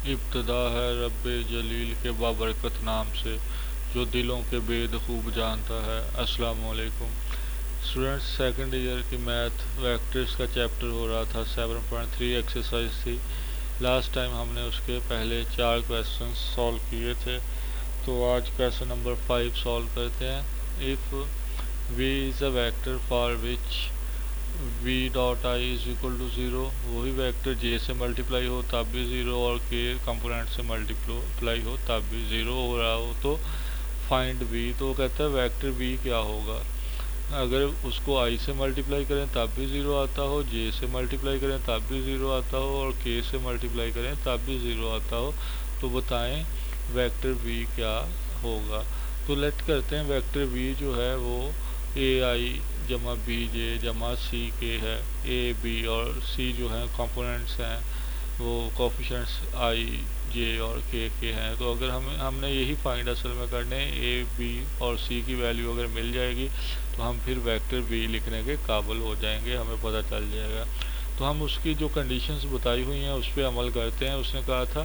इब्तदा है रब्बे जलील के बाबरकत नाम से, जो दिलों के बेद खूब जानता है। अस्सलाम वालेकुम स्टूडेंट्स, सेकंड ईयर की मैथ वेक्टर्स का चैप्टर हो रहा था। 7.3 एक्सरसाइज थी। लास्ट टाइम हमने उसके पहले 4 क्वेश्चन सॉल्व किए थे, तो आज क्वेश्चन नंबर 5 सॉल्व करते हैं। If v is a vector for which v dot I is equal to zero, वही वेक्टर j से मल्टीप्लाई हो तब भी ज़ीरो और k कंपोनेंट से मल्टीप्लाई हो तब भी ज़ीरो हो रहा हो, तो फाइंड v। तो कहता है वेक्टर v क्या होगा। अगर उसको i से मल्टीप्लाई करें तब भी ज़ीरो आता हो, j से मल्टीप्लाई करें तब भी ज़ीरो आता हो और k से मल्टीप्लाई करें तब भी ज़ीरो आता हो, तो बताएं वेक्टर v क्या होगा। तो लेट करते हैं वेक्टर v जो है वो ए आई जमा बी जे जमा सी के है। ए बी और सी जो है कंपोनेंट्स हैं, वो कोफिशेंट्स आई जे और के हैं। तो अगर हमने यही फाइंड असल में करने, ए बी और सी की वैल्यू अगर मिल जाएगी तो हम फिर वेक्टर बी लिखने के काबिल हो जाएंगे, हमें पता चल जाएगा। तो हम उसकी जो कंडीशंस बताई हुई हैं उस पर अमल करते हैं। उसने कहा था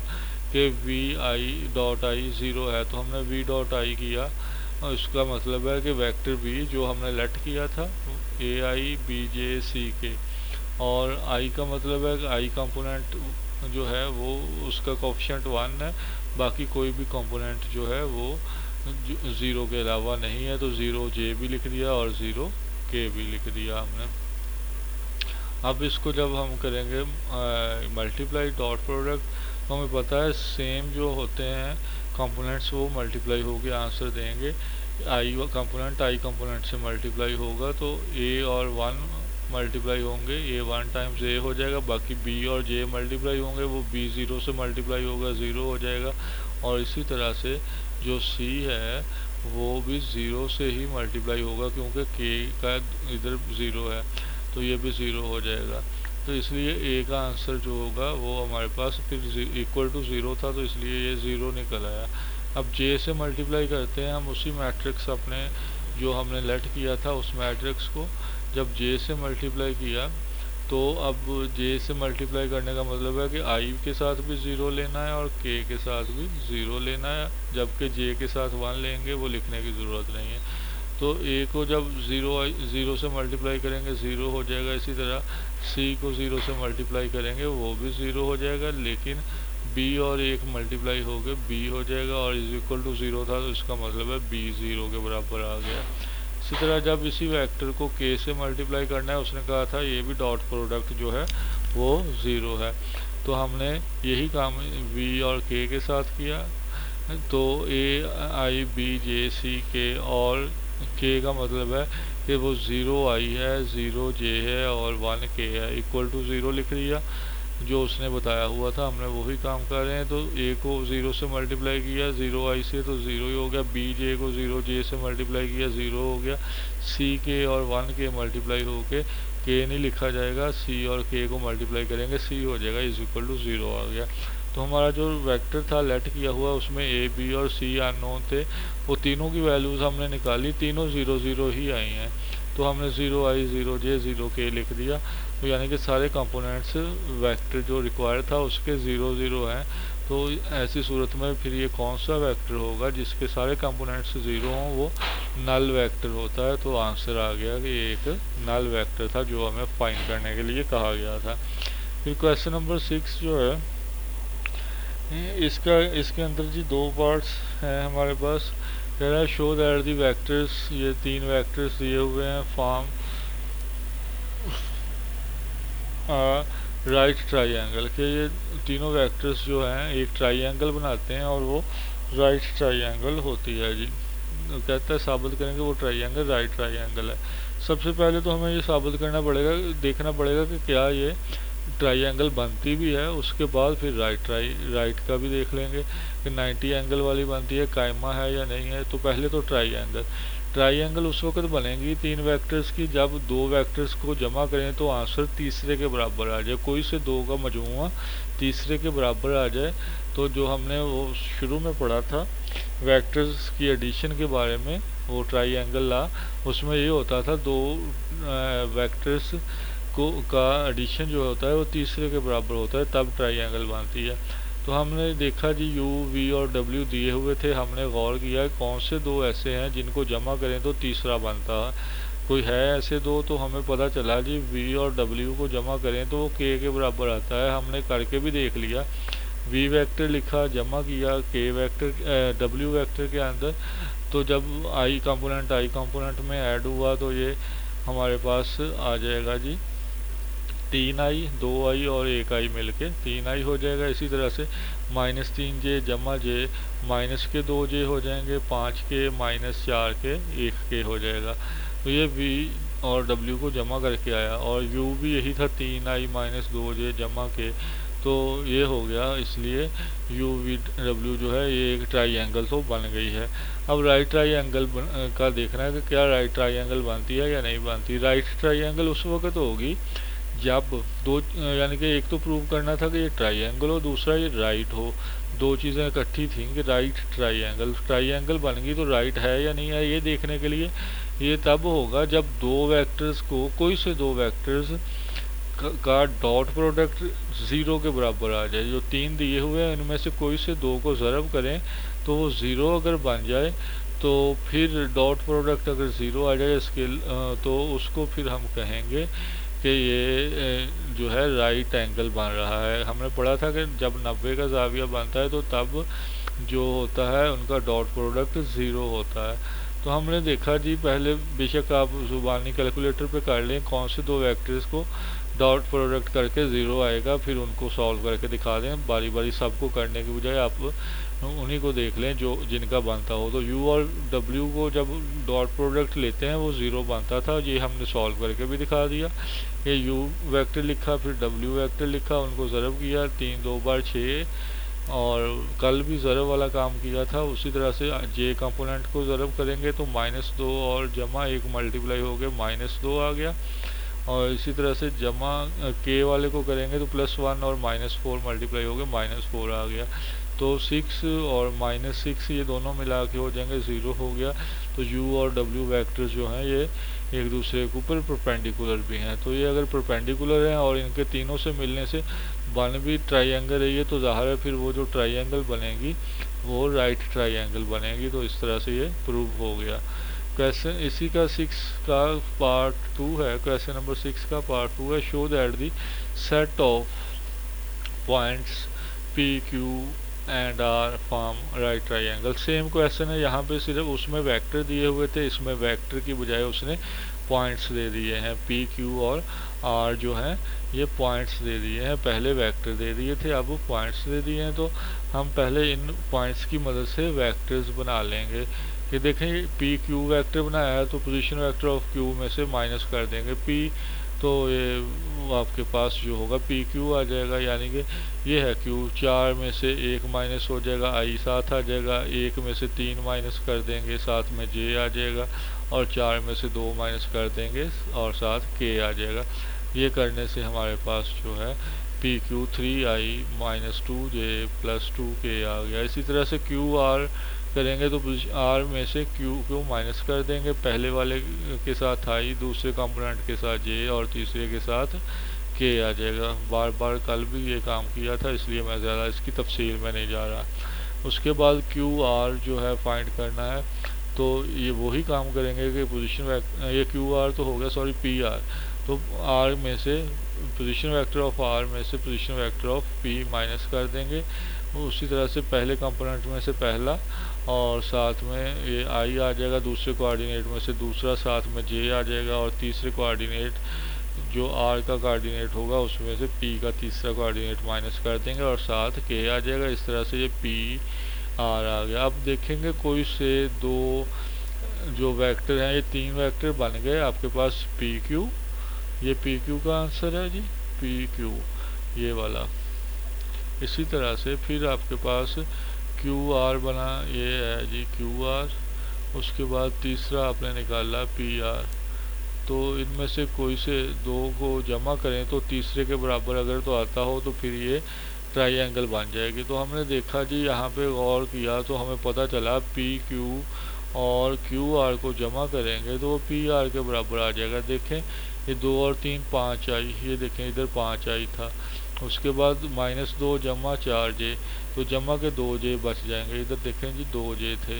कि V I dot I zero है, तो हमने वी डॉट आई किया, और इसका मतलब है कि वेक्टर बी जो हमने लेट किया था ए आई बी जे सी के, और आई का मतलब है कि आई कंपोनेंट जो है वो उसका कोफिशिएंट 1 है, बाकी कोई भी कंपोनेंट जो है वो ज़ीरो के अलावा नहीं है। तो ज़ीरो जे भी लिख दिया और ज़ीरो के भी लिख दिया हमने। अब इसको जब हम करेंगे मल्टीप्लाई डॉट प्रोडक्ट, तो हमें पता है सेम जो होते हैं कंपोनेंट्स वो मल्टीप्लाई होके आंसर देंगे। आई कंपोनेंट से मल्टीप्लाई होगा तो ए और 1 मल्टीप्लाई होंगे, ए 1 टाइम्स ए हो जाएगा, बाकी बी और जे मल्टीप्लाई होंगे, वो बी ज़ीरो से मल्टीप्लाई होगा, ज़ीरो हो जाएगा। और इसी तरह से जो सी है वो भी ज़ीरो से ही मल्टीप्लाई होगा, क्योंकि के का इधर ज़ीरो है तो ये भी ज़ीरो हो जाएगा। तो इसलिए ए का आंसर जो होगा वो हमारे पास फिर इक्वल टू ज़ीरो था, तो इसलिए ये ज़ीरो निकल आया। अब जे से मल्टीप्लाई करते हैं हम उसी मैट्रिक्स अपने जो हमने लेट किया था उस मैट्रिक्स को। जब जे से मल्टीप्लाई किया तो अब जे से मल्टीप्लाई करने का मतलब है कि आई के साथ भी ज़ीरो लेना है और के के साथ भी ज़ीरो लेना है, जबकि जे के साथ 1 लेंगे, वो लिखने की ज़रूरत नहीं है। तो ए को जब ज़ीरो से मल्टीप्लाई करेंगे ज़ीरो हो जाएगा। इसी तरह सी को ज़ीरो से मल्टीप्लाई करेंगे वो भी ज़ीरो हो जाएगा, लेकिन बी और एक मल्टीप्लाई हो गए बी हो जाएगा, और इज इक्वल टू ज़ीरो था तो इसका मतलब है बी ज़ीरो के बराबर आ गया। इसी तरह जब इसी वेक्टर को के से मल्टीप्लाई करना है, उसने कहा था ये भी डॉट प्रोडक्ट जो है वो ज़ीरो है, तो हमने यही काम वी और के साथ किया। तो ए आई बी जे सी के और के का मतलब है कि वो ज़ीरो आई है, ज़ीरो जे है और 1 के है, इक्वल टू ज़ीरो लिख दिया जो उसने बताया हुआ था। हमने वही काम कर रहे हैं। तो ए को ज़ीरो से मल्टीप्लाई किया ज़ीरो आई से तो ज़ीरो ही हो गया, बी जे को ज़ीरो जे से मल्टीप्लाई किया ज़ीरो हो गया, सी के और 1 के मल्टीप्लाई होके के नहीं लिखा जाएगा, सी और के को मल्टीप्लाई करेंगे सी हो जाएगा, इज इक्वल टू ज़ीरो आ गया। तो हमारा जो वेक्टर था लेट किया हुआ उसमें ए बी और सी अननोन थे, वो तीनों की वैल्यूज़ हमने निकाली, तीनों ज़ीरो ज़ीरो ही आई हैं। तो हमने zero I zero J zero के लिख दिया, तो यानी कि सारे कंपोनेंट्स वेक्टर जो रिक्वायर था उसके ज़ीरो ज़ीरो हैं। तो ऐसी सूरत में फिर ये कौन सा वेक्टर होगा जिसके सारे कंपोनेंट्स ज़ीरो हों, वो नल वेक्टर होता है। तो आंसर आ गया कि ये एक नल वेक्टर था जो हमें फाइंड करने के लिए कहा गया था। फिर क्वेश्चन नंबर 6 जो है इसके अंदर जी 2 पार्ट्स हैं हमारे पास। कह रहा है शो दैट दी वेक्टर्स, ये 3 वेक्टर्स दिए हुए हैं फॉर्म राइट ट्राइंगल के। ये तीनों वेक्टर्स जो हैं एक ट्राइंगल बनाते हैं और वो राइट ट्राइंगल होती है जी। कहता है साबित करेंगे वो ट्राइंगल राइट ट्राइंगल है। सबसे पहले तो हमें ये साबित करना पड़ेगा, देखना पड़ेगा कि क्या ये ट्राइंगल बनती भी है, उसके बाद फिर राइट का भी देख लेंगे कि 90 एंगल वाली बनती है, कायमा है या नहीं है। तो पहले तो ट्राइंगल उस वक्त बनेगी 3 वेक्टर्स की जब 2 वेक्टर्स को जमा करें तो आंसर तीसरे के बराबर आ जाए, कोई से 2 का मजमुआ तीसरे के बराबर आ जाए। तो जो हमने वो शुरू में पढ़ा था वेक्टर्स की एडिशन के बारे में, वो ट्राइंगल ला, उसमें ये होता था 2 वेक्टर्स का एडिशन जो होता है वो तीसरे के बराबर होता है, तब ट्राइंगल बनती है। तो हमने देखा जी u, v और w दिए हुए थे, हमने गौर किया कौन से दो ऐसे हैं जिनको जमा करें तो तीसरा बनता है। कोई है ऐसे दो, तो हमें पता चला जी v और w को जमा करें तो वो k के बराबर आता है। हमने करके भी देख लिया, v वेक्टर लिखा, जमा किया k वेक्टर w वेक्टर के अंदर, तो जब i कंपोनेंट में ऐड हुआ तो ये हमारे पास आ जाएगा जी 3i, 2i और 1i मिलके 3i हो जाएगा। इसी तरह से -3j जमा j माइनस के 2j हो जाएंगे, 5k माइनस 4k 1k हो जाएगा। तो ये v और w को जमा करके आया, और u भी यही था 3i माइनस 2j जमा k, तो ये हो गया। इसलिए u v w जो है ये एक ट्राइंगल तो बन गई है। अब राइट ट्राइंगल का देखना है कि क्या राइट ट्राइंगल बनती है या नहीं बनती। राइट ट्राइंगल उस वक्त होगी जब दो, यानी कि एक तो प्रूव करना था कि ये ट्राइंगल हो, दूसरा ये राइट हो। दो चीज़ें इकट्ठी थी कि राइट ट्राइंगल बन गई, तो राइट है या नहीं है ये देखने के लिए ये तब होगा जब दो वेक्टर्स को, कोई से दो वेक्टर्स का डॉट प्रोडक्ट 0 के बराबर आ जाए। जो 3 दिए हुए हैं उनमें से कोई से दो को ज़रब करें तो वो 0 अगर बन जाए, तो फिर डॉट प्रोडक्ट अगर 0 आ जाए स्केल, तो उसको फिर हम कहेंगे कि ये जो है राइट एंगल बन रहा है। हमने पढ़ा था कि जब 90 का ज़ाविया बनता है तो तब जो होता है उनका डॉट प्रोडक्ट 0 होता है। तो हमने देखा जी, पहले बेशक आप ज़ुबानी कैलकुलेटर पे कर लें कौन से दो वेक्टर्स को डॉट प्रोडक्ट करके 0 आएगा, फिर उनको सॉल्व करके दिखा दें। बारी बारी सबको करने के बजाय आप उन्हीं को देख लें जो जिनका बनता हो। तो u और w को जब डॉट प्रोडक्ट लेते हैं वो 0 बनता था, ये हमने सॉल्व करके भी दिखा दिया। ये u वेक्टर लिखा, फिर w वेक्टर लिखा, उनको ज़रब किया, 3 2 बार 6, और कल भी ज़रब वाला काम किया था। उसी तरह से j कंपोनेंट को ज़रब करेंगे तो -2 और जमा 1 मल्टीप्लाई हो गया -2 आ गया, और इसी तरह से जमा k वाले को करेंगे तो +1 और -4 मल्टीप्लाई हो गया -4 आ गया। तो 6 और -6 ये दोनों मिला के हो जाएंगे 0 हो गया। तो u और w वेक्टर्स जो हैं ये एक दूसरे के ऊपर परपेंडिकुलर भी हैं। तो ये अगर परपेंडिकुलर हैं और इनके तीनों से मिलने से बन भी ट्राइंगल रही है, तो ज़ाहिर है फिर वो जो ट्राइंगल बनेगी वो राइट ट्राइंगल बनेगी। तो इस तरह से ये प्रूव हो गया। क्वेश्चन इसी का 6 का पार्ट 2 है। क्वेश्चन नंबर 6 का पार्ट 2 है, show that the set of points P Q and R form right triangle. Same question है, यहाँ पे सिर्फ उसमें वेक्टर दिए हुए थे, इसमें वेक्टर की बजाय उसने पॉइंट्स दे दिए हैं। पी क्यू और आर जो हैं ये पॉइंट्स दे दिए हैं, पहले वेक्टर दे दिए थे अब वो पॉइंट्स दे दिए हैं। तो हम पहले इन पॉइंट्स की मदद से वेक्टर्स बना लेंगे। कि देखें पी क्यू वेक्टर बनाया है तो पोजीशन वेक्टर ऑफ क्यू में से माइनस कर देंगे पी, तो ये आपके पास जो होगा पी क्यू आ जाएगा, यानी कि ये है क्यू। 4 में से 1 माइनस हो जाएगा, आई साथ आ जाएगा, 1 में से 3 माइनस कर देंगे, साथ में जे आ जाएगा, और 4 में से 2 माइनस कर देंगे और साथ के आ जाएगा। ये करने से हमारे पास जो है P Q 3i minus 2j plus 2k आ गया। इसी तरह से क्यू आर करेंगे तो आर में से क्यू को माइनस कर देंगे, पहले वाले के साथ आई, दूसरे कंपोनेंट के साथ जे और तीसरे के साथ के आ जाएगा। बार बार कल भी ये काम किया था, इसलिए मैं ज़्यादा इसकी तफसील में नहीं जा रहा। उसके बाद क्यू आर जो है फाइंड करना है, तो ये वही काम करेंगे कि पोजीशन ये क्यू आर तो हो गया, सॉरी पी आर, तो आर में से पोजीशन वेक्टर ऑफ आर में से position vector of P minus कर देंगे। उसी तरह से पहले कंपोनेंट में से पहला, और साथ में ये आई आ जाएगा, दूसरे कोऑर्डिनेट में से दूसरा, साथ में जे आ जाएगा, और तीसरे कोऑर्डिनेट जो आर का कोऑर्डिनेट होगा उसमें से पी का तीसरा कोऑर्डिनेट माइनस कर देंगे, और साथ के आ जाएगा। इस तरह से ये पी आर आ गया। अब देखेंगे कोई से दो जो वेक्टर हैं, ये 3 वेक्टर बन गए आपके पास पी क्यू, ये पी क्यू का आंसर है जी, पी क्यू ये वाला। इसी तरह से फिर आपके पास क्यू आर बना, ये है जी क्यू आर। उसके बाद तीसरा आपने निकाला पी आर, तो इनमें से कोई से दो को जमा करें तो तीसरे के बराबर अगर तो आता हो तो फिर ये ट्राइंगल बन जाएगी। तो हमने देखा जी, यहाँ पे गौर किया तो हमें पता चला पी क्यू और क्यू आर को जमा करेंगे तो वो पी आर के बराबर आ जाएगा। देखें ये 2 और 3 5 आई, ये देखें इधर 5 आई था, उसके बाद -2 जमा 4j, तो जमा के 2j बच जाएंगे। इधर देखें जी 2j थे,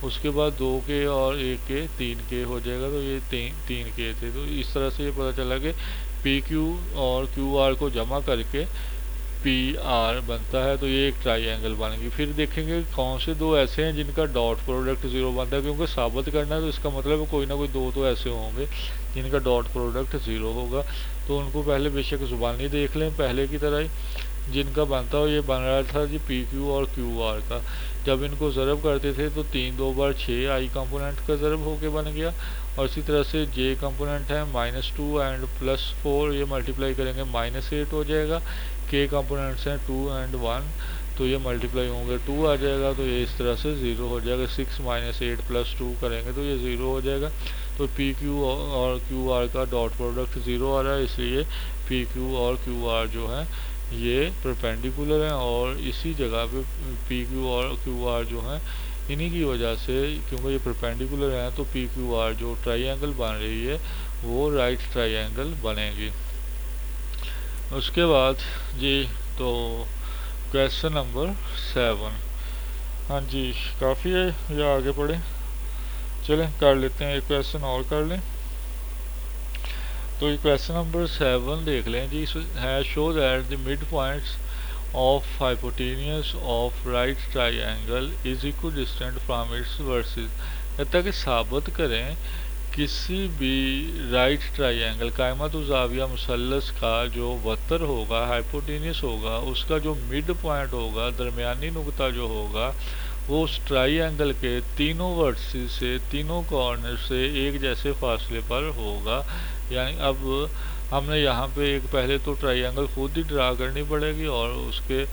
उसके बाद 2k और 1k 3k हो जाएगा, तो ये 3k थे। तो इस तरह से ये पता चला कि PQ और QR को जमा करके PR बनता है, तो ये एक ट्राइंगल बनेगी। फिर देखेंगे कौन से दो ऐसे हैं जिनका डॉट प्रोडक्ट 0 बनता है, क्योंकि साबित करना है तो इसका मतलब कोई ना कोई दो तो ऐसे होंगे जिनका डॉट प्रोडक्ट 0 होगा। तो उनको पहले बेशक जुबानी देख लें पहले की तरह ही, जिनका बनता हो। ये बन रहा था जी PQ और QR का। जब इनको ज़रब करते थे तो 3 2 बार 6 I कंपोनेंट का ज़रब होके बन गया। और इसी तरह से J कंपोनेंट है -2 एंड +4, ये मल्टीप्लाई करेंगे -8 हो जाएगा। K कंपोनेंट्स हैं 2 एंड 1, तो ये मल्टीप्लाई होंगे 2 आ जाएगा, तो ये इस तरह से 0 हो जाएगा। 6 - 8 + 2 करेंगे तो ये 0 हो जाएगा। तो PQ और QR का डॉट प्रोडक्ट 0 आ रहा है, इसलिए PQ और QR जो है ये परपेंडिकुलर हैं। और इसी जगह पे PQ और QR जो हैं इन्हीं की वजह से, क्योंकि ये परपेंडिकुलर हैं, तो PQR जो ट्राइंगल बन रही है वो राइट ट्राइंगल बनेगी। उसके बाद जी तो क्वेश्चन नंबर 7, हाँ जी काफ़ी है या आगे पढ़े? चलें कर लेते हैं, एक क्वेश्चन और कर लें। तो ये क्वेश्चन नंबर 7 देख लें जी, है show that the mid points of hypotenuse of right triangle is equidistant from its versus. कहता है कि साबित करें किसी भी राइट ट्राइंगल कायमतु ज़ाविया मुसल्लस का जो वतर होगा, हाइपोटेन्यूस होगा, उसका जो मिड पॉइंट होगा, दरमियानी नुकता जो होगा, वो उस ट्राइंगल के तीनों वर्सेस से, तीनों कॉर्नर से एक जैसे फासले पर होगा। यानी अब हमने यहाँ पे एक पहले तो ट्राइंगल खुद ही ड्रा करनी पड़ेगी और उसके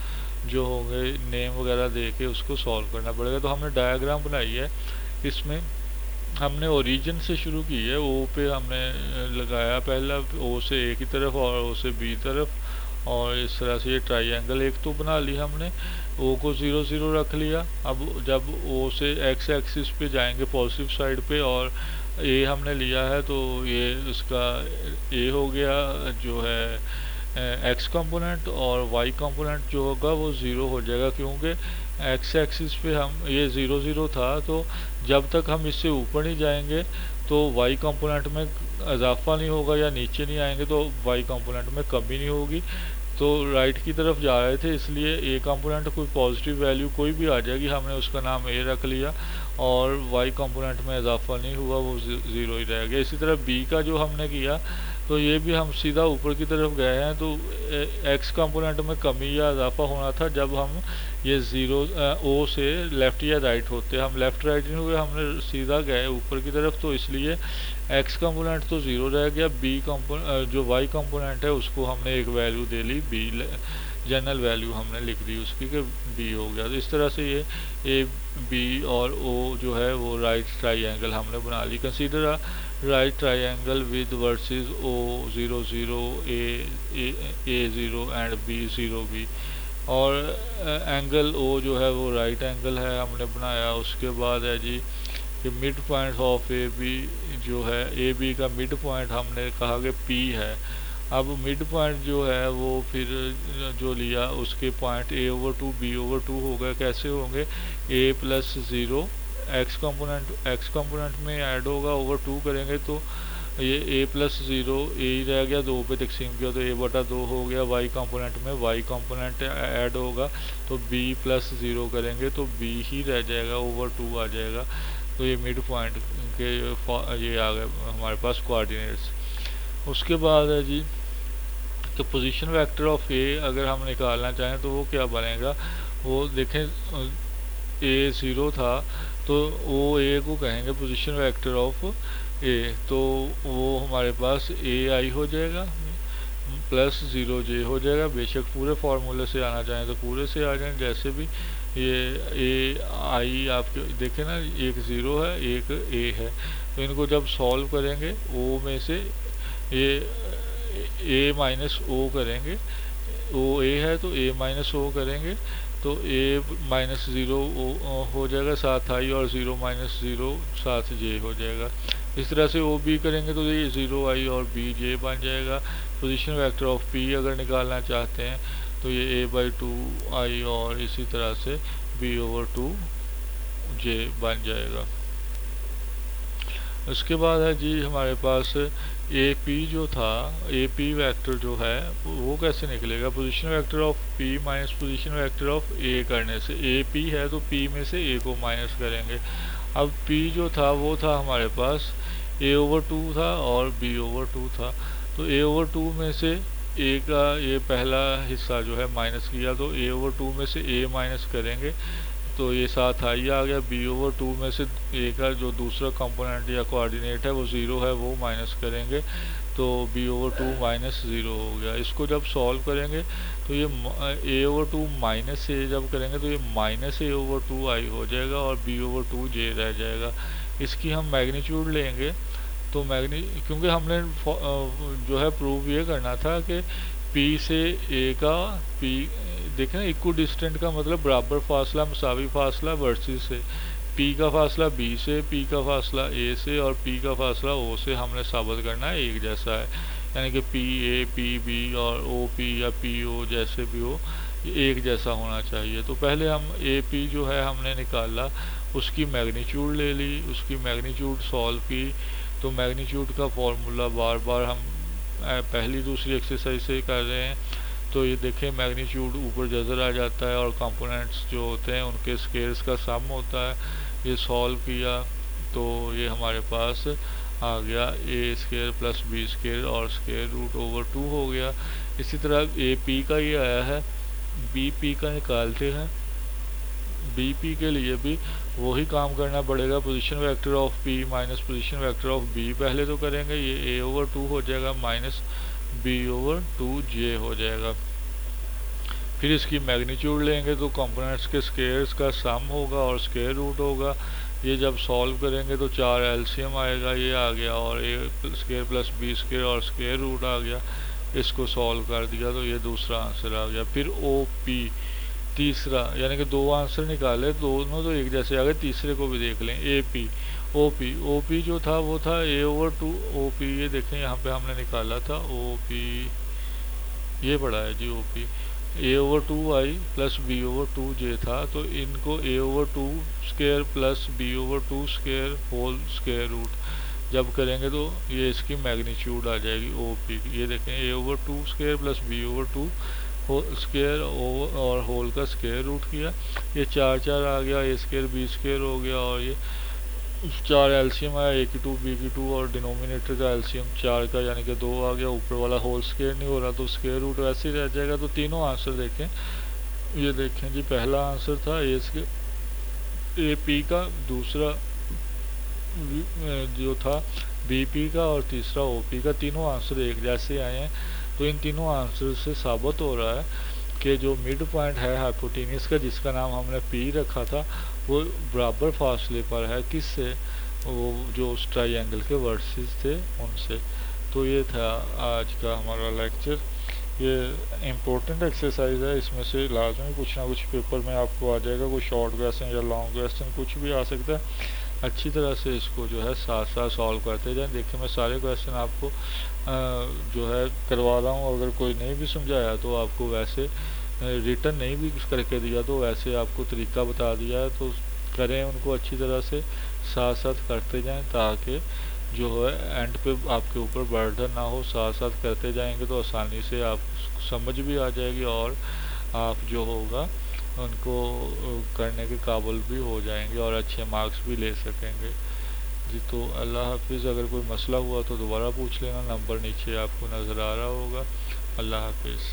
जो होंगे नेम वगैरह दे के उसको सॉल्व करना पड़ेगा। तो हमने डायग्राम बनाई है, इसमें हमने ओरिजिन से शुरू की है, O पे हमने लगाया पहला, O से A की तरफ और O से B तरफ, और इस तरह से ये ट्राइंगल एक तो बना ली हमने। O को 0 0 रख लिया। अब जब O से X एक्सिस पे जाएंगे पॉजिटिव साइड पे और A हमने लिया है, तो ये उसका A हो गया जो है X कंपोनेंट, और Y कंपोनेंट जो होगा वो 0 हो जाएगा, क्योंकि X एक्सिस पे हम ये 0 0 था। तो जब तक हम इससे ऊपर नहीं जाएंगे तो Y कंपोनेंट में इजाफा नहीं होगा, या नीचे नहीं आएंगे तो Y कंपोनेंट में कमी नहीं होगी। तो राइट की तरफ जा रहे थे, इसलिए A कंपोनेंट कोई पॉजिटिव वैल्यू कोई भी आ जाएगी, हमने उसका नाम A रख लिया, और Y कंपोनेंट में इजाफा नहीं हुआ, वो 0 ही रह गया। इसी तरह B का जो हमने किया, तो ये भी हम सीधा ऊपर की तरफ गए हैं, तो X कंपोनेंट में कमी या इजाफा होना था जब हम ये 0 O से लेफ़्ट या राइट होते। हम लेफ़्ट राइट नहीं हुए, हमने सीधा गए ऊपर की तरफ, तो इसलिए X कंपोनेंट तो 0 रह गया। जो Y कंपोनेंट है उसको हमने एक वैल्यू दे ली B, जनरल वैल्यू हमने लिख दी उसकी कि B हो गया। तो इस तरह से ये A B और O जो है वो राइट ट्राइंगल हमने बना ली। Consider right triangle with versus O 0 0 A 0 and B 0 B, और एंगल O जो है वो राइट एंगल है हमने बनाया। उसके बाद है जी कि मिड पॉइंट ऑफ AB जो है, AB का मिड पॉइंट हमने कहा कि P है। अब मिड पॉइंट जो है वो फिर जो लिया उसके पॉइंट A/2 B/2 हो गए। कैसे होंगे? A + 0 X कंपोनेंट में ऐड होगा, ओवर 2 करेंगे तो ये A + 0 A ही रह गया, 2 पे तकसीम किया तो A/2 हो गया। Y कंपोनेंट में Y कंपोनेंट ऐड होगा तो B + 0 करेंगे तो B ही रह जाएगा, ओवर 2 आ जाएगा। तो ये मिड पॉइंट के ये आ गए हमारे पास कोऑर्डिनेट्स। उसके बाद है जी तो पोजीशन वेक्टर ऑफ A अगर हम निकालना चाहें तो वो क्या बनेगा? वो देखें A 0 था तो वो A को कहेंगे पोजीशन वेक्टर ऑफ A, तो वो हमारे पास AI हो जाएगा प्लस 0J हो जाएगा। बेशक पूरे फार्मूले से आना चाहें तो पूरे से आ जाएं, जैसे भी ये AI आप देखें ना, एक 0 है एक A है, तो इनको जब सॉल्व करेंगे O में से ये A - O करेंगे, O A है तो A - O करेंगे तो a माइनस ज़ीरो हो जाएगा साथ आई, और 0 माइनस ज़ीरो साथ j हो जाएगा। इस तरह से ओ बी करेंगे तो ये 0 आई और b j बन जाएगा। पोजीशन वेक्टर ऑफ p अगर निकालना चाहते हैं तो ये a बाई 2 आई और इसी तरह से b ओवर 2 j बन जाएगा। उसके बाद है जी हमारे पास ए पी जो था, ए पी वैक्टर जो है वो कैसे निकलेगा। Position vector of P minus position vector of A करने से, ए पी है तो पी में से ए को माइनस करेंगे। अब पी जो था वो था हमारे पास ए ओवर 2 था और बी ओवर 2 था, तो ए ओवर 2 में से ए का ये पहला हिस्सा जो है माइनस किया, तो ए ओवर 2 में से ए माइनस करेंगे तो ये साथ आई आ गया। बी ओवर 2 में से ए का जो दूसरा कंपोनेंट या कोऑर्डिनेट है वो 0 है, वो माइनस करेंगे तो बी ओवर 2 माइनस 0 हो गया। इसको जब सॉल्व करेंगे तो ये ए ओवर 2 माइनस ए जब करेंगे तो ये माइनस ए ओवर 2 आई हो जाएगा और बी ओवर 2 जे रह जाएगा। इसकी हम मैग्नीट्यूड लेंगे तो क्योंकि हमने जो है प्रूव ये करना था कि P से A का P देखें इक्व डिस्टेंट का मतलब बराबर फासला, मसावी फासला वर्सेस से। P का फासला B से, P का फासला A से और P का फासला O से हमने साबित करना है एक जैसा है, यानी कि PA, PB और OP या PO जैसे भी हो ये एक जैसा होना चाहिए। तो पहले हम AP जो है हमने निकाला, उसकी मैग्नीट्यूड ले ली, उसकी मैग्नीट्यूड सॉल्व की, तो मैग्नीट्यूड का फॉर्मूला बार बार हम पहली दूसरी एक्सरसाइज से कर रहे हैं। तो ये देखें मैग्नीट्यूड ऊपर जजर आ जाता है और कंपोनेंट्स जो होते हैं उनके स्केयर्स का सम होता है। ये सॉल्व किया तो ये हमारे पास आ गया ए स्केयर प्लस बी स्केयर और स्केयर रूट ओवर 2 हो गया। इसी तरह ए पी का ये आया है, बी पी का निकालते हैं। बी पी के लिए भी वही काम करना पड़ेगा, position vector of P minus position vector of B पहले तो करेंगे, ये ए ओवर 2 हो जाएगा माइनस बी ओवर 2 जे हो जाएगा। फिर इसकी मैग्नीट्यूड लेंगे तो कंपोनेंट्स के स्केयर्स का सम होगा और स्केयर रूट होगा। ये जब सॉल्व करेंगे तो 4 एलसीएम आएगा, ये आ गया और ए स्केयर प्लस बी स्केयर और स्केयर रूट आ गया। इसको सॉल्व कर दिया तो ये दूसरा आंसर आ गया। फिर ओ पी तीसरा, यानी कि दो आंसर निकाले, दोनों तो एक जैसे आ गए, तीसरे को भी देख लें। A P O P, O P जो था वो था ए ओवर 2 ओ पी, ये देखें यहाँ पे हमने निकाला था ओ पी, ये पड़ा है G O P A over 2 I plus B over 2 J था, तो इनको A over 2 square plus B over 2 square whole square root जब करेंगे तो ये इसकी मैग्नीट्यूड आ जाएगी ओ पी। ये देखें A over 2 square plus B over 2 square और होल का स्केयर रूट किया, ये 4 4 आ गया, ए स्केयर बी स्केयर हो गया और ये 4 एलसीएम आया, ए की 2 बी की 2 और डिनोमिनेटर का एलसीएम 4 का यानी कि 2 आ गया। ऊपर वाला होल स्केयर नहीं हो रहा तो स्केयर रूट वैसे ही रह जाएगा। तो तीनों आंसर देखें, ये देखें जी पहला आंसर था ए पी का, दूसरा जो था बी पी का और तीसरा ओ पी का, तीनों आंसर एक जैसे आए हैं। तो इन तीनों आंसर से साबित हो रहा है कि जो मिड पॉइंट है हाइपोटेन्यूस का, जिसका नाम हमने पी रखा था, वो बराबर फासले पर है किससे, वो जो उस ट्राइंगल के वर्सेस थे उनसे। तो ये था आज का हमारा लेक्चर। ये इम्पोर्टेंट एक्सरसाइज है, इसमें से लाजमी कुछ ना कुछ पेपर में आपको आ जाएगा, कोई शॉर्ट क्वेश्चन या लॉन्ग क्वेश्चन कुछ भी आ सकता है। अच्छी तरह से इसको जो है साथ साथ सॉल्व करते जाएं। देखिए मैं सारे क्वेश्चन आपको जो है करवा रहा हूँ, अगर कोई नहीं भी समझाया तो आपको वैसे रिटर्न नहीं भी करके दिया तो वैसे आपको तरीका बता दिया है, तो करें उनको अच्छी तरह से, साथ साथ करते जाएं ताकि जो है एंड पे आपके ऊपर बर्डन ना हो। साथ साथ करते जाएंगे तो आसानी से आप समझ भी आ जाएगी और आप जो होगा उनको करने के काबिल भी हो जाएंगे और अच्छे मार्क्स भी ले सकेंगे जी। तो अल्लाह हाफिज़। अगर कोई मसला हुआ तो दोबारा पूछ लेना, नंबर नीचे आपको नज़र आ रहा होगा। अल्लाह हाफिज़।